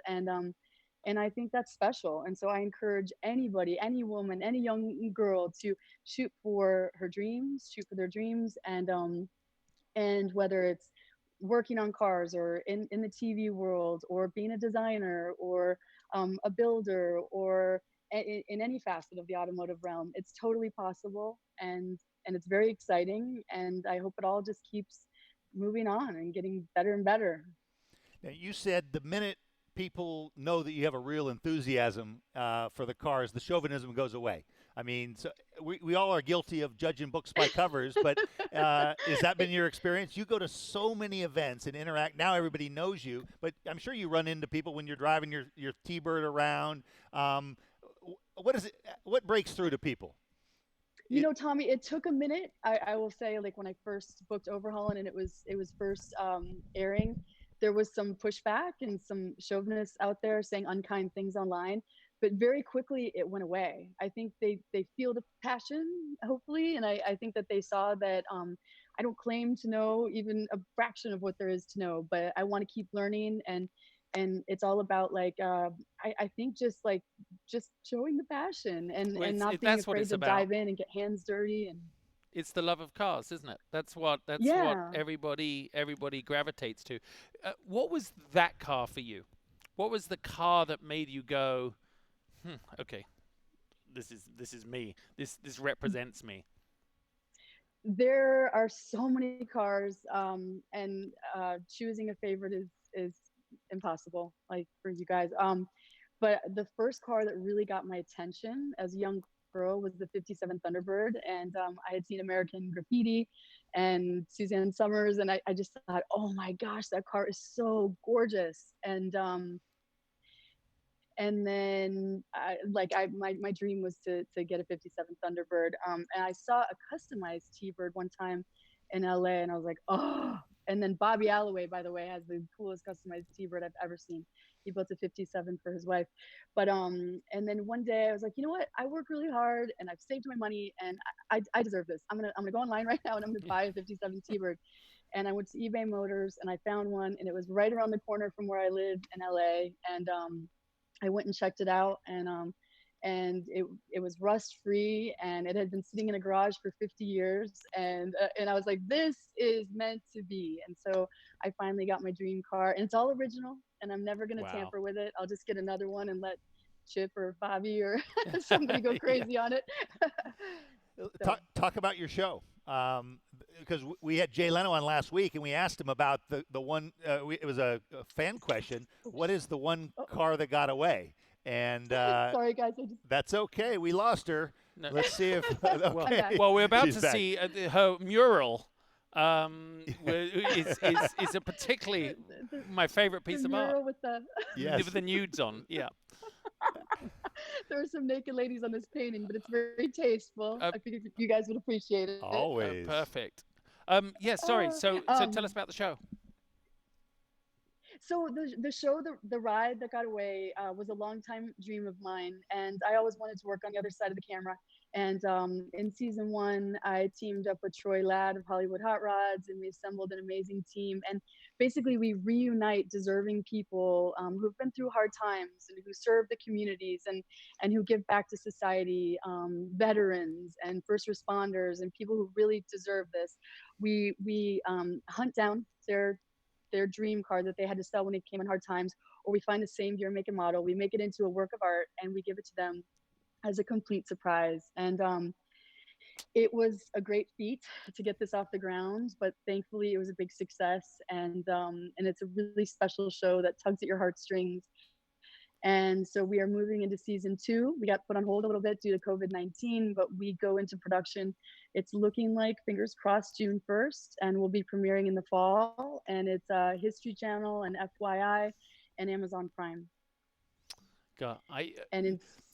and I think that's special. And so I encourage anybody, any woman, any young girl to shoot for their dreams, and whether it's working on cars or in the TV world, or being a designer, or a builder, or in any facet of the automotive realm, it's totally possible, and it's very exciting. And I hope it all just keeps moving on and getting better and better. Now, you said the minute people know that you have a real enthusiasm for the cars, the chauvinism goes away. I mean, so we all are guilty of judging books by covers, but has that been your experience? You go to so many events and interact. Now everybody knows you, but I'm sure you run into people when you're driving your T-Bird around. What breaks through to people? Tommy, it took a minute. I will say, like, when I first booked Overhauling and it was first airing, there was some pushback and some chauvinists out there saying unkind things online, but very quickly it went away. I think they feel the passion, hopefully, and I think that they saw that I don't claim to know even a fraction of what there is to know, but I want to keep learning, and it's all about, like, I think just showing the passion and not being afraid to dive in and get hands dirty. And It's the love of cars, isn't it? That's what Yeah. everybody gravitates to. What was that car for you? What was the car that made you go, okay, this is me. This represents me. There are so many cars, and choosing a favorite is impossible, like for you guys. But the first car that really got my attention as a young girl was the '57 Thunderbird, and I had seen American Graffiti and Suzanne Summers, and I just thought, oh my gosh, that car is so gorgeous. And then my dream was to get a '57 Thunderbird. And I saw a customized T-Bird one time in LA, and I was like, oh. And then Bobby Alloway, by the way, has the coolest customized T-Bird I've ever seen. He built a '57 for his wife. But and then one day I was like, you know what? I work really hard and I've saved my money, and I deserve this. I'm gonna go online right now and I'm gonna buy a '57 T-Bird. And I went to eBay Motors and I found one, and it was right around the corner from where I lived in LA. And I went and checked it out, and it was rust free, and it had been sitting in a garage for 50 years, and I was like, this is meant to be. And so I finally got my dream car, and it's all original, and I'm never going to tamper with it. I'll just get another one and let Chip or Bobby or somebody go crazy on it. So. Talk about your show. Because we had Jay Leno on last week, and we asked him about the one. It was a fan question. What is the one car that got away? And sorry, guys. That's okay. We lost her. No. Let's see if. Okay. Well, we're about to see her mural. Is a particularly my favorite piece of art. With with the nudes on. Yeah. There are some naked ladies on this painting, but it's very tasteful. I think you guys would appreciate it. Always. Perfect. Sorry. So tell us about the show. So the show, the ride that got away, was a long time dream of mine, and I always wanted to work on the other side of the camera. And in season 1, I teamed up with Troy Ladd of Hollywood Hot Rods, and we assembled an amazing team. And basically, we reunite deserving people who've been through hard times and who serve the communities and who give back to society, veterans and first responders and people who really deserve this. We hunt down their dream car that they had to sell when they came in hard times, or we find the same year, make, and model. We make it into a work of art, and we give it to them as a complete surprise. And it was a great feat to get this off the ground, but thankfully it was a big success. And it's a really special show that tugs at your heartstrings. And so we are moving into season 2. We got put on hold a little bit due to COVID-19, but we go into production. It's looking like, fingers crossed, June 1st, and we'll be premiering in the fall. And it's History Channel and FYI and Amazon Prime. God,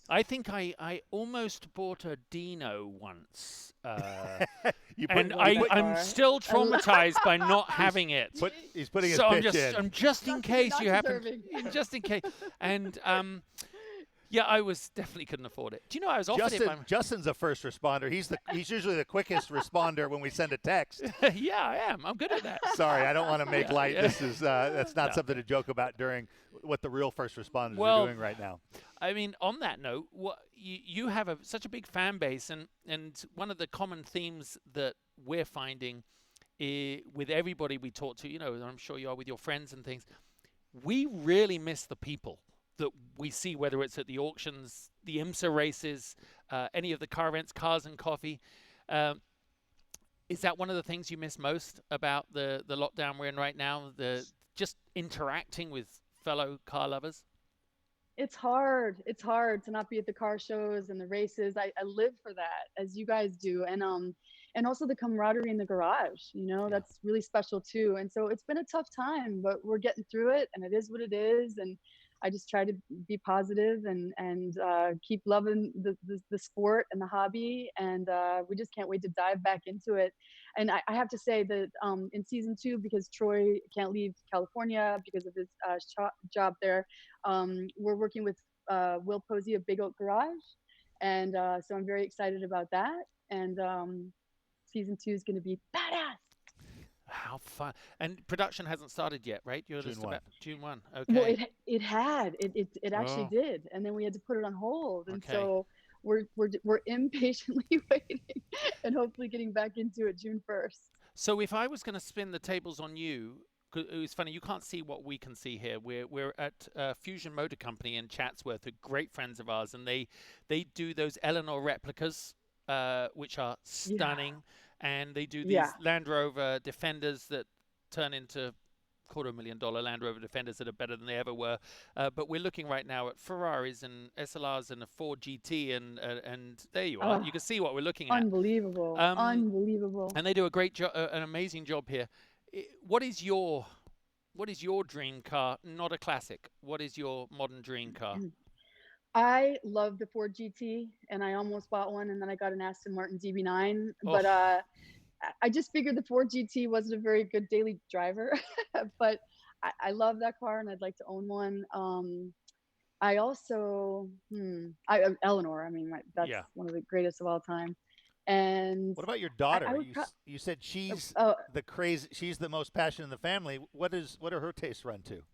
I think I almost bought a Dino once, and I'm still traumatized by not having it. He's putting his pitch in. I'm just in case you happen, just in case. And yeah, I definitely couldn't afford it. Do you know I was offered it? Justin's a first responder. He's usually the quickest responder when we send a text. Yeah, I am. I'm good at that. Sorry, I don't want to make light. This is that's not something to joke about during what the real first responders are doing right now. I mean, on that note, you have such a big fan base, and one of the common themes that we're finding with everybody we talk to, and I'm sure you are with your friends and things, we really miss the people that we see, whether it's at the auctions, the IMSA races, any of the car events, Cars and Coffee. Is that one of the things you miss most about the lockdown we're in right now, just interacting with fellow car lovers? It's hard to not be at the car shows and the races. I live for that, as you guys do. And also the camaraderie in the garage, that's really special too. And so it's been a tough time, but we're getting through it, and it is what it is. And I just try to be positive and keep loving the sport and the hobby. And we just can't wait to dive back into it. And I have to say that in season 2, because Troy can't leave California because of his job there, we're working with Will Posey of Big Oak Garage. And so I'm very excited about that. And season 2 is going to be badass. How fun! And production hasn't started yet, right? You're just about June 1. Okay. Well, it actually did, and then we had to put it on hold. And so we're impatiently waiting and hopefully getting back into it June 1st. So if I was going to spin the tables on you, 'cause it was funny, you can't see what we can see here. We're at Fusion Motor Company in Chatsworth, a great friends of ours, and they do those Eleanor replicas, which are Yeah. stunning, and they do these Yeah. Land Rover Defenders that turn into $250,000 Land Rover Defenders that are better than they ever were. But we're looking right now at Ferraris and SLRs and a Ford GT, and there you are. Oh, You can see what we're looking at. unbelievable. Unbelievable. And they do a great job, an amazing job here. What is your dream car? Not a classic. What is your modern dream car? I love the Ford GT, and I almost bought one, and then I got an Aston Martin DB9. Oh. But I just figured the Ford GT wasn't a very good daily driver. But I love that car, and I'd like to own one. I also, Eleanor. I mean, that's Yeah. one of the greatest of all time. And What about your daughter? I would You said she's oh, the crazy. She's the most passionate in the family. What are her tastes run to?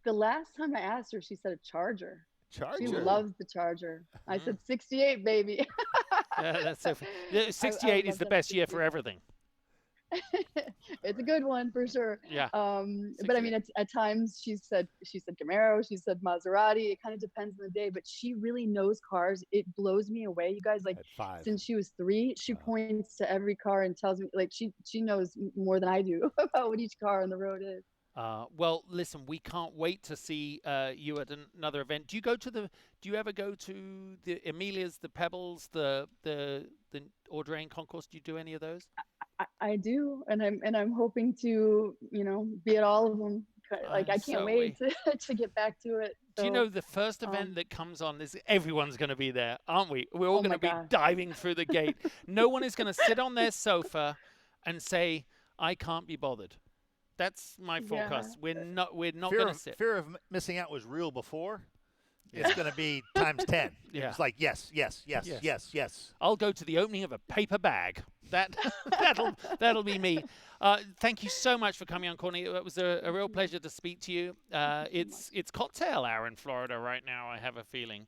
the last time I asked her, she said a Charger. Charger. She loves the Charger. I said 68, baby. Yeah, that's so. 68 I is love the that best year 68. for everything. It's a good one for sure. Yeah. But I mean, at times she said Camaro, she said Maserati. It kind of depends on the day, but she really knows cars. It blows me away, you guys. Like At 5. since she was 3, she Wow. points to every car and tells me, like she knows more than I do about what each car on the road is. Well, listen, we can't wait to see you at another event. Do you ever go to the Amelia's, the Pebbles, the Audrain Concourse? Do you do any of those? I do, and I'm hoping to, be at all of them. Like I can't so wait to get back to it. Do you So, know the first event that comes on is everyone's going to be there, aren't we? We're all Oh going my to be God. diving through the gate. No one is going to sit on their sofa and say, "I can't be bothered." That's my forecast. We're not going to sit. Fear of missing out was real before. It's going to be times 10. Yeah. It's like yes. I'll go to the opening of a paper bag. That'll be me. Thank you so much for coming on, Courtney. It was a real pleasure to speak to you. It's cocktail hour in Florida right now, I have a feeling.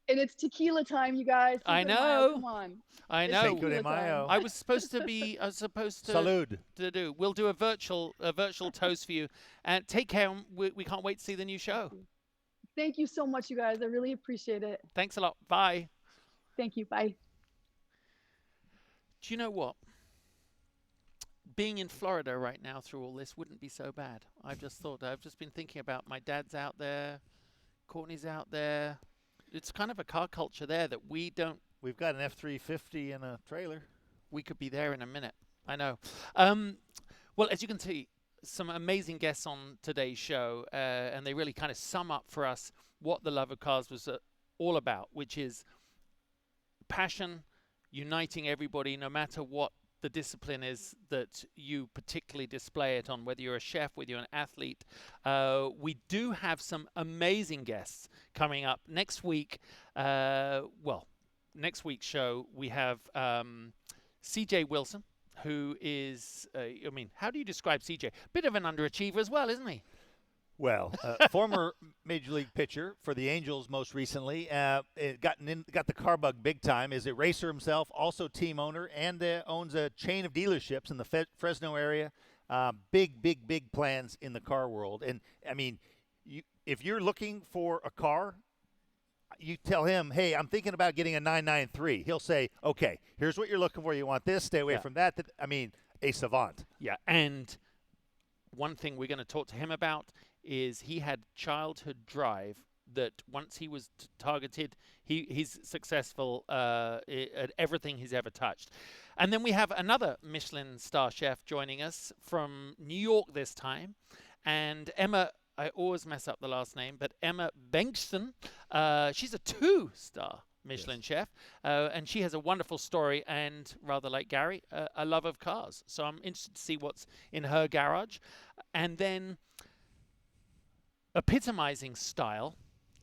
And it's tequila time, you guys. I Cinco de Mayo, know. Come on. I It's know. Cinco de tequila time. Mayo. I was supposed to Salud. to do. We'll do a virtual toast for you. And take care. We can't wait to see the new show. Thank you so much, you guys. I really appreciate it. Thanks a lot. Bye. Thank you. Bye. Do you know what? Being in Florida right now through all this wouldn't be so bad. I've just been thinking about my dad's out there, Courtney's out there. It's kind of a car culture there that we don't. We've got an F-350 and a trailer. We could be there in a minute. I know. Well, as you can see, some amazing guests on today's show, and they really kind of sum up for us what the love of cars was all about, which is passion, uniting everybody, no matter what the discipline is that you particularly display it on, whether you're a chef, whether you're an athlete. We do have some amazing guests coming up next week. Next week's show, we have CJ Wilson, who is, how do you describe CJ? Bit of an underachiever as well, isn't he? Well, former Major League pitcher for the Angels most recently. Got the car bug big time. Is a racer himself, also team owner, and owns a chain of dealerships in the Fresno area. Big plans in the car world. And, I mean, if you're looking for a car, you tell him, hey, I'm thinking about getting a 993. He'll say, okay, here's what you're looking for. You want this, stay away from that. A savant. Yeah, and one thing we're going to talk to him about is he had childhood drive that once he was targeted, he's successful at everything he's ever touched. And then we have another Michelin star chef joining us from New York this time. And Emma, I always mess up the last name, but Emma Bengtson, she's a 2-star Michelin chef, and she has a wonderful story and, rather like Gary, a love of cars. So I'm interested to see what's in her garage. And then epitomizing style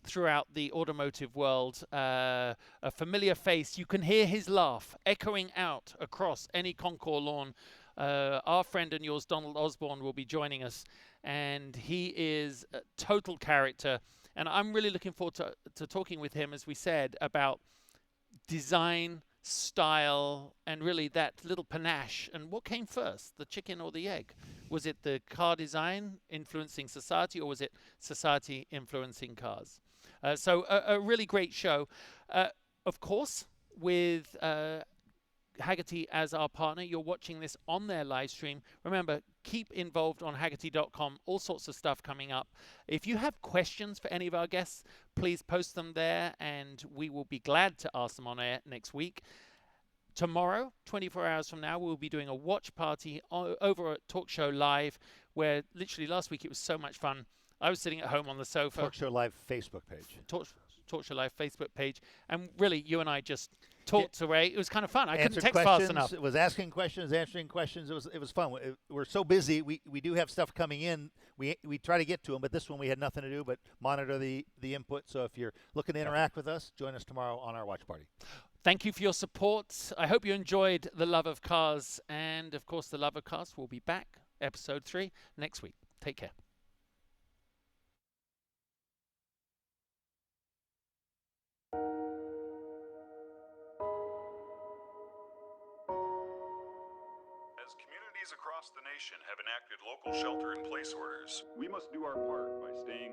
throughout the automotive world, a familiar face. You can hear his laugh echoing out across any concours lawn. Our friend and yours, Donald Osborne, will be joining us, and he is a total character. And I'm really looking forward to talking with him, as we said, about design, style, and really that little panache. And what came first, the chicken or the egg? Was it the car design influencing society, or was it society influencing cars? So a really great show. Of course, with Hagerty as our partner, you're watching this on their live stream. Remember, keep involved on Hagerty.com. All sorts of stuff coming up. If you have questions for any of our guests, please post them there, and we will be glad to ask them on air next week. Tomorrow, 24 hours from now, we'll be doing a watch party over at Talk Show Live, where literally last week it was so much fun. I was sitting at home on the sofa. Talk Show Live Facebook page. Talk Show Live Facebook page. And really, you and I just talked away. It was kind of fun. I couldn't text fast enough. It was asking questions, answering questions. It was fun. We're so busy. We do have stuff coming in. We try to get to them, but this one we had nothing to do but monitor the input. So if you're looking to interact with us, join us tomorrow on our watch party. Thank you for your support. I hope you enjoyed The Love of Cars. And, of course, The Love of Cars will be back, episode 3, next week. Take care. As communities across the nation have enacted local shelter-in-place orders, we must do our part by staying